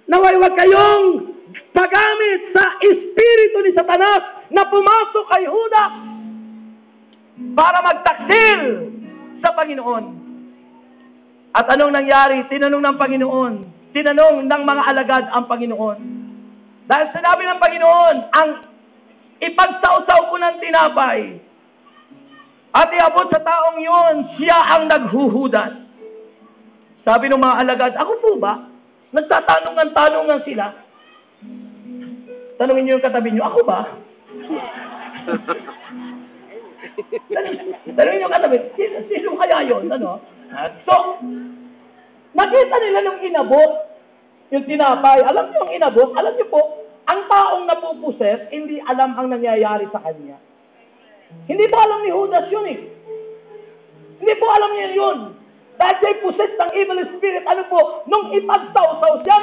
Naway wag kayong pagamit sa espiritu ni Satanas na pumasok kay Judas para magtaksil sa Panginoon. At anong nangyari? Tinanong ng Panginoon. Tinanong ng mga alagad ang Panginoon. Dahil sinabi ng Panginoon, ang ipagsausaw ko ng tinapay at iabot sa taong yun, siya ang naghuhudas. Sabi ng mga alagad, ako po ba? Nagtatanong-tanongan sila. Tanungin niyo yung katabi niyo, ako ba? Tanungin niyo yung katabi, sino kaya yun? Ano? So, nakita nila nung inabot yung tinapay. Alam niyo yung inabot? Alam niyo po, ang taong napupuset, hindi alam ang nangyayari sa kanya. Hindi po alam ni Judas yun eh. Hindi po alam niya yun. Dahil siya'y possessed ng evil spirit, ano po, nung ipagsaw-saw siya,